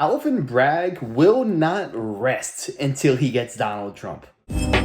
Alvin Bragg will not rest until he gets Donald Trump. What's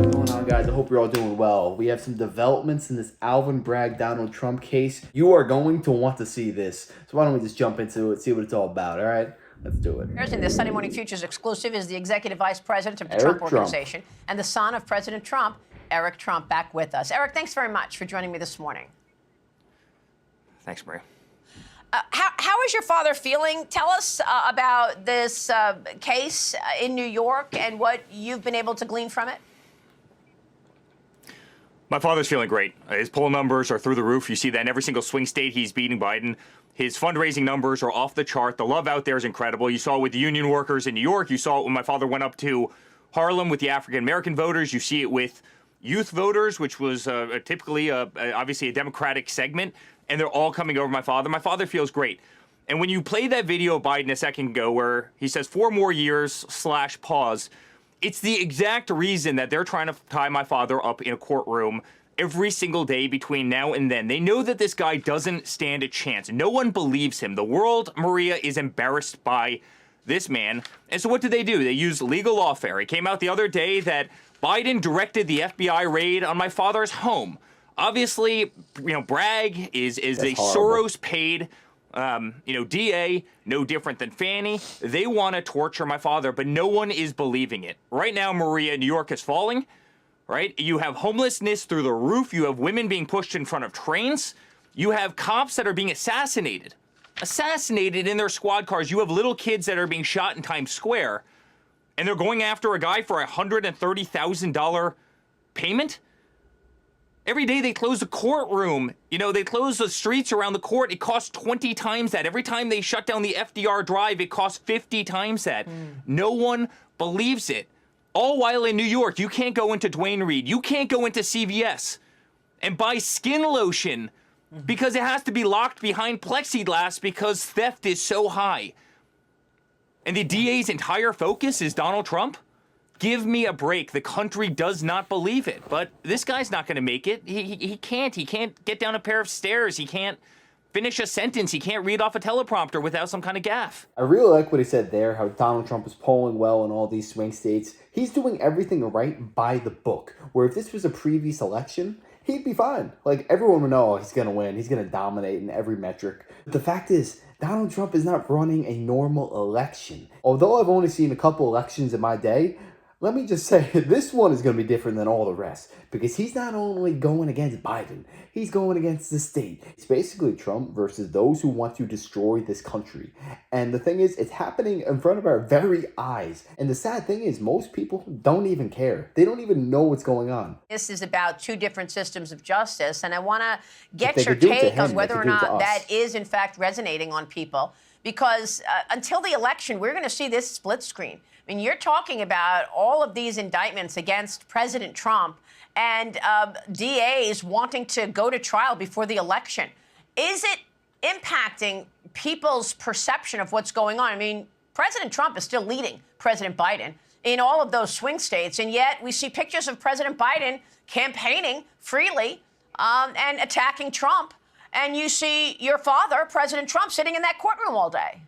going on, guys? I hope you're all doing well. We have some developments in this Alvin Bragg Donald Trump case. You are going to want to see this. So why don't we just jump into it, see what it's all about, all right? Let's do it. In the Sunday Morning Futures exclusive is the executive vice president of the Trump Organization and the son of President Trump, Eric Trump, back with us. Eric, thanks very much for joining me this morning. Thanks, Maria. How is your father feeling? Tell us about this case in New York and what you've been able to glean from it. My father's feeling great. His poll numbers are through the roof. You see that in every single swing state he's beating Biden. His fundraising numbers are off the chart. The love out there is incredible. You saw it with the union workers in New York. You saw it when my father went up to Harlem with the African-American voters. You see it with youth voters, which was typically, obviously, a Democratic segment. And they're all coming over my father. My father feels great. And when you play that video of Biden a second ago where he says 4 more years / pause, it's the exact reason that they're trying to tie my father up in a courtroom every single day between now and then. They know that this guy doesn't stand a chance. No one believes him. The world, Maria, is embarrassed by this man. And so what do? They use legal lawfare. It came out the other day that Biden directed the FBI raid on my father's home. Obviously, Bragg is a Soros-paid, DA, no different than Fannie. They want to torture my father, but no one is believing it. Right now, Maria, New York is falling, right? You have homelessness through the roof. You have women being pushed in front of trains. You have cops that are being assassinated in their squad cars. You have little kids that are being shot in Times Square, and they're going after a guy for a $130,000 payment. Every day they close the courtroom. They close the streets around the court. It costs 20 times that. Every time they shut down the FDR Drive, it costs 50 times that. No one believes it. All while in New York, you can't go into Duane Reade. You can't go into CVS and buy skin lotion because it has to be locked behind plexiglass because theft is so high. And the DA's entire focus is Donald Trump? Give me a break. The country does not believe it. But this guy's not going to make it. He can't. He can't get down a pair of stairs. He can't finish a sentence. He can't read off a teleprompter without some kind of gaffe. I really like what he said there, how Donald Trump is polling well in all these swing states. He's doing everything right by the book, where if this was a previous election, he'd be fine. Like, everyone would know he's going to win. He's going to dominate in every metric. But the fact is, Donald Trump is not running a normal election. Although I've only seen a couple elections in my day, let me just say, this one is going to be different than all the rest, because he's not only going against Biden, he's going against the state. It's basically Trump versus those who want to destroy this country. And the thing is, it's happening in front of our very eyes. And the sad thing is, most people don't even care. They don't even know what's going on. This is about 2 different systems of justice, and I want to get your take on whether or not that is, in fact, resonating on people. Because until the election, we're going to see this split screen. I mean, you're talking about all of these indictments against President Trump and DAs wanting to go to trial before the election. Is it impacting people's perception of what's going on? I mean, President Trump is still leading President Biden in all of those swing states, and yet we see pictures of President Biden campaigning freely and attacking Trump. And you see your father, President Trump, sitting in that courtroom all day.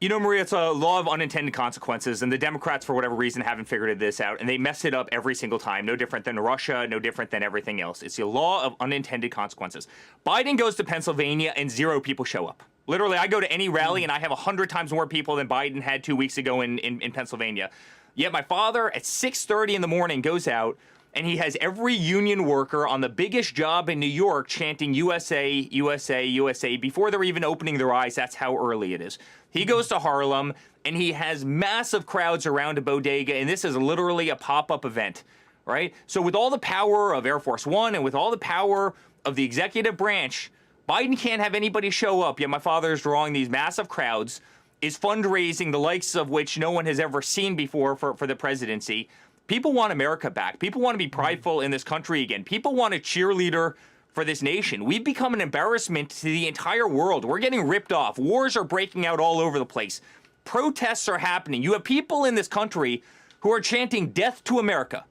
Maria, it's a law of unintended consequences, and the Democrats, for whatever reason, haven't figured this out, and they mess it up every single time. No different than Russia, no different than everything else. It's the law of unintended consequences. Biden goes to Pennsylvania, and 0 people show up. Literally, I go to any rally, and I have 100 times more people than Biden had 2 weeks ago in Pennsylvania. Yet my father, at 6:30 in the morning, goes out, and he has every union worker on the biggest job in New York chanting USA, USA, USA before they're even opening their eyes. That's how early it is. He goes to Harlem, and he has massive crowds around a bodega, and this is literally a pop-up event, right? So with all the power of Air Force One and with all the power of the executive branch, Biden can't have anybody show up, yet my father is drawing these massive crowds, is fundraising the likes of which no one has ever seen before for the presidency. People want America back. People want to be prideful in this country again. People want a cheerleader for this nation. We've become an embarrassment to the entire world. We're getting ripped off. Wars are breaking out all over the place. Protests are happening. You have people in this country who are chanting death to America.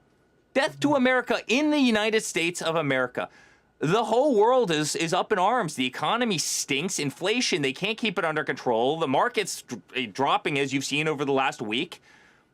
Death to America in the United States of America. the whole world is up in arms. The economy stinks. Inflation, they can't keep it under control. The market's dropping, as you've seen over the last week.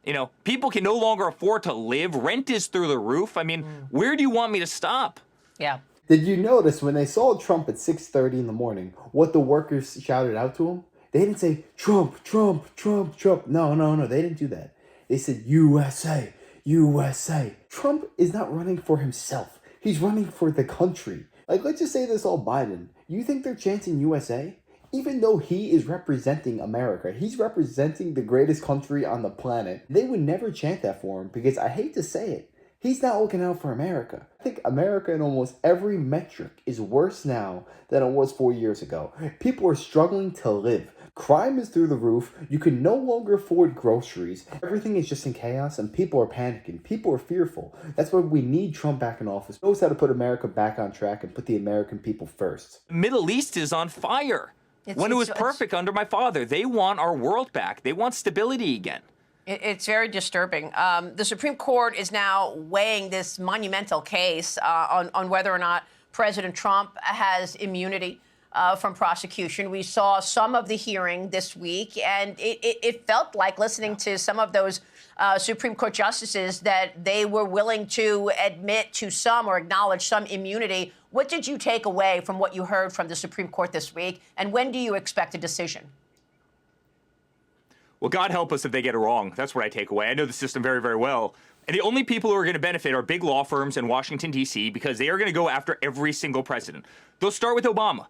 You know, people can no longer afford to live. Rent is through the roof. I mean, where do you want me to stop? Yeah. Did you notice when they saw Trump at 6:30 in the morning, what the workers shouted out to him? They didn't say, Trump, Trump, Trump, Trump. No, no, no, they didn't do that. They said, USA, USA. Trump is not running for himself. He's running for the country. Like, let's just say this all Biden. You think they're chanting USA? Even though he is representing America, he's representing the greatest country on the planet, they would never chant that for him because I hate to say it, he's not looking out for America. I think America in almost every metric is worse now than it was 4 years ago. People are struggling to live. Crime is through the roof. You can no longer afford groceries. Everything is just in chaos and people are panicking. People are fearful. That's why we need Trump back in office. He knows how to put America back on track and put the American people first. Middle East is on fire. When it was perfect under my father. They want our world back. They want stability again. It's very disturbing. The Supreme Court is now weighing this monumental case on whether or not President Trump has immunity from prosecution. We saw some of the hearing this week, and it felt like, listening to some of those Supreme Court justices, that they were willing to admit to some or acknowledge some immunity. What did you take away from what you heard from the Supreme Court this week, and when do you expect a decision? Well, God help us if they get it wrong. That's what I take away. I know the system very, very well. And the only people who are going to benefit are big law firms in Washington, D.C., because they are going to go after every single president. They'll start with Obama.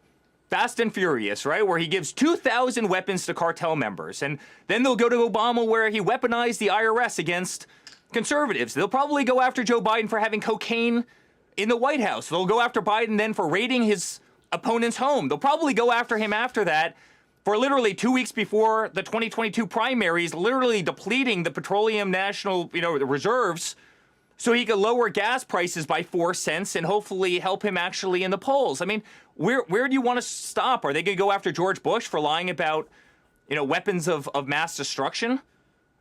Fast and Furious, right? Where he gives 2,000 weapons to cartel members. And then they'll go to Obama, where he weaponized the IRS against conservatives. They'll probably go after Joe Biden for having cocaine in the White House. They'll go after Biden then for raiding his opponent's home. They'll probably go after him after that for literally 2 weeks before the 2022 primaries, literally depleting the petroleum national, reserves so he could lower gas prices by 4 cents and hopefully help him actually in the polls. I mean, where do you want to stop? Are they going to go after George Bush for lying about, weapons of mass destruction?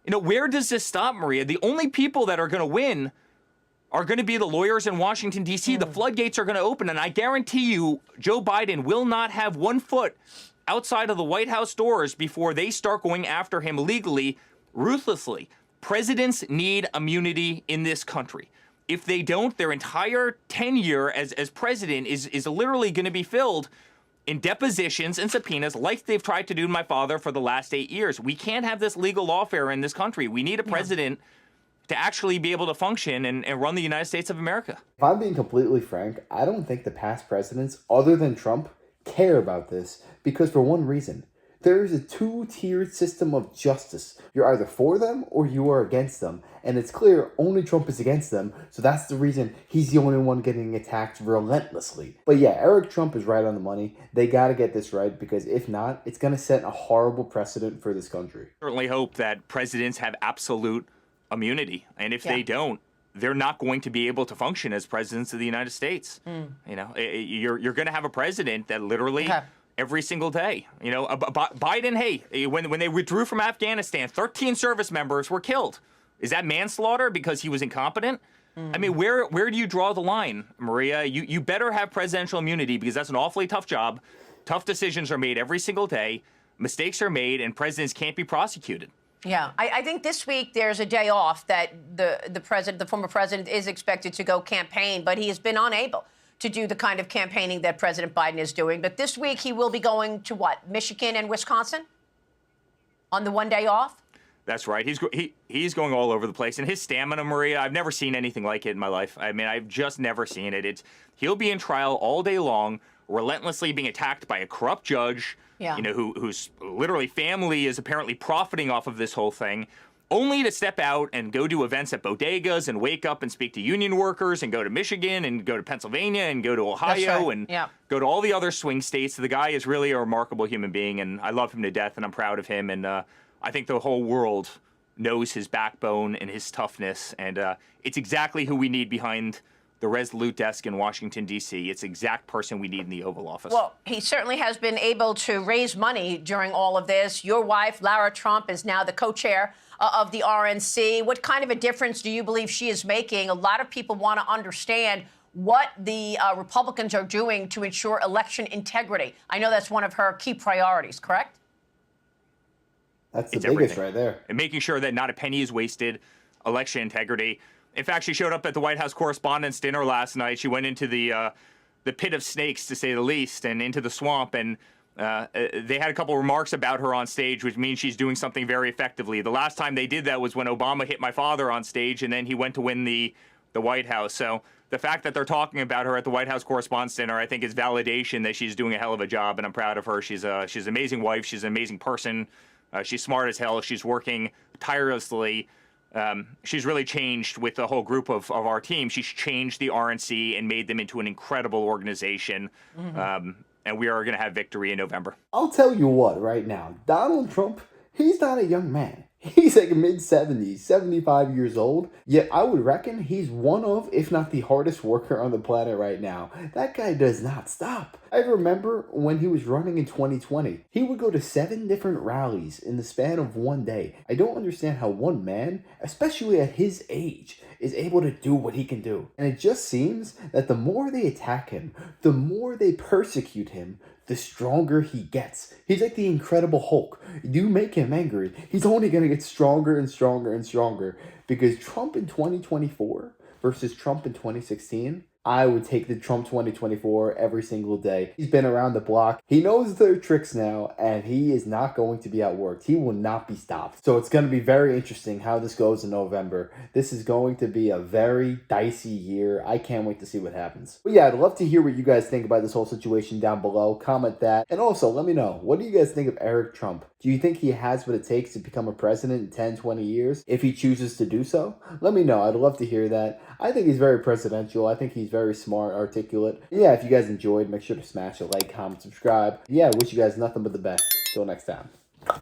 Where does this stop, Maria? The only people that are going to win are going to be the lawyers in Washington, D.C. The floodgates are going to open, and I guarantee you Joe Biden will not have 1 foot outside of the White House doors before they start going after him legally, ruthlessly. Presidents need immunity in this country. If they don't, their entire tenure as president is literally going to be filled in depositions and subpoenas like they've tried to do to my father for the last 8 years. We can't have this legal lawfare in this country. We need a president to actually be able to function and run the United States of America. If I'm being completely frank, I don't think the past presidents, other than Trump, care about this, because for one reason, there is a two-tiered system of justice. You're either for them or you are against them. And it's clear only Trump is against them, so that's the reason he's the only one getting attacked relentlessly. But yeah, Eric Trump is right on the money. They got to get this right, because if not, it's going to set a horrible precedent for this country. Certainly hope that presidents have absolute immunity. And if they don't, they're not going to be able to function as presidents of the United States. You're going to have a president that literally every single day, Biden, hey, when they withdrew from Afghanistan, 13 service members were killed. Is that manslaughter because he was incompetent? I mean, where do you draw the line, Maria? You better have presidential immunity, because that's an awfully tough job. Tough decisions are made every single day. Mistakes are made, and presidents can't be prosecuted. Yeah, I think this week there's a day off that the former president is expected to go campaign, but he has been unable to do the kind of campaigning that President Biden is doing. But this week he will be going to what, Michigan and Wisconsin on the 1 day off? That's right. He's going all over the place, and his stamina, Maria, I've never seen anything like it in my life. I mean, I've just never seen it. He'll be in trial all day long, relentlessly being attacked by a corrupt judge. Whose literally family is apparently profiting off of this whole thing, only to step out and go do events at bodegas and wake up and speak to union workers and go to Michigan and go to Pennsylvania and go to Ohio and go to all the other swing states. The guy is really a remarkable human being, and I love him to death, and I'm proud of him. And I think the whole world knows his backbone and his toughness, and it's exactly who we need behind the resolute desk in Washington, D.C. It's the exact person we need in the Oval Office. Well, he certainly has been able to raise money during all of this. Your wife, Lara Trump, is now the co-chair of the RNC. What kind of a difference do you believe she is making? A lot of people want to understand what the Republicans are doing to ensure election integrity. I know that's one of her key priorities, correct? That's the biggest right there. And making sure that not a penny is wasted, election integrity. In fact, she showed up at the White House Correspondents' Dinner last night. She went into the pit of snakes, to say the least, and into the swamp. And they had a couple remarks about her on stage, which means she's doing something very effectively. The last time they did that was when Obama hit my father on stage, and then he went to win the White House. So the fact that they're talking about her at the White House Correspondents' Dinner, I think, is validation that she's doing a hell of a job, and I'm proud of her. She's an amazing wife. She's an amazing person. She's smart as hell. She's working tirelessly. She's really changed with the whole group of our team. She's changed the RNC and made them into an incredible organization. And we are going to have victory in November. I'll tell you what, right now, Donald Trump, he's not a young man. He's like mid-70s, 75 years old. Yet I would reckon he's one of, if not the hardest worker on the planet right now. That guy does not stop. I remember when he was running in 2020, he would go to 7 different rallies in the span of one day. I don't understand how one man, especially at his age, is able to do what he can do. And it just seems that the more they attack him, the more they persecute him, the stronger he gets. He's like the Incredible Hulk. You make him angry, he's only going to get stronger and stronger and stronger. Because Trump in 2024 versus Trump in 2016, I would take the Trump 2024 every single day. He's been around the block. He knows their tricks now, and he is not going to be outworked. He will not be stopped. So it's going to be very interesting how this goes in November. This is going to be a very dicey year. I can't wait to see what happens. But yeah, I'd love to hear what you guys think about this whole situation down below. Comment that. And also, let me know, what do you guys think of Eric Trump? Do you think he has what it takes to become a president in 10, 20 years if he chooses to do so? Let me know. I'd love to hear that. I think he's very presidential. I think he's very smart, articulate. Yeah, if you guys enjoyed, make sure to smash a like, comment, subscribe. Yeah, I wish you guys nothing but the best. Till next time.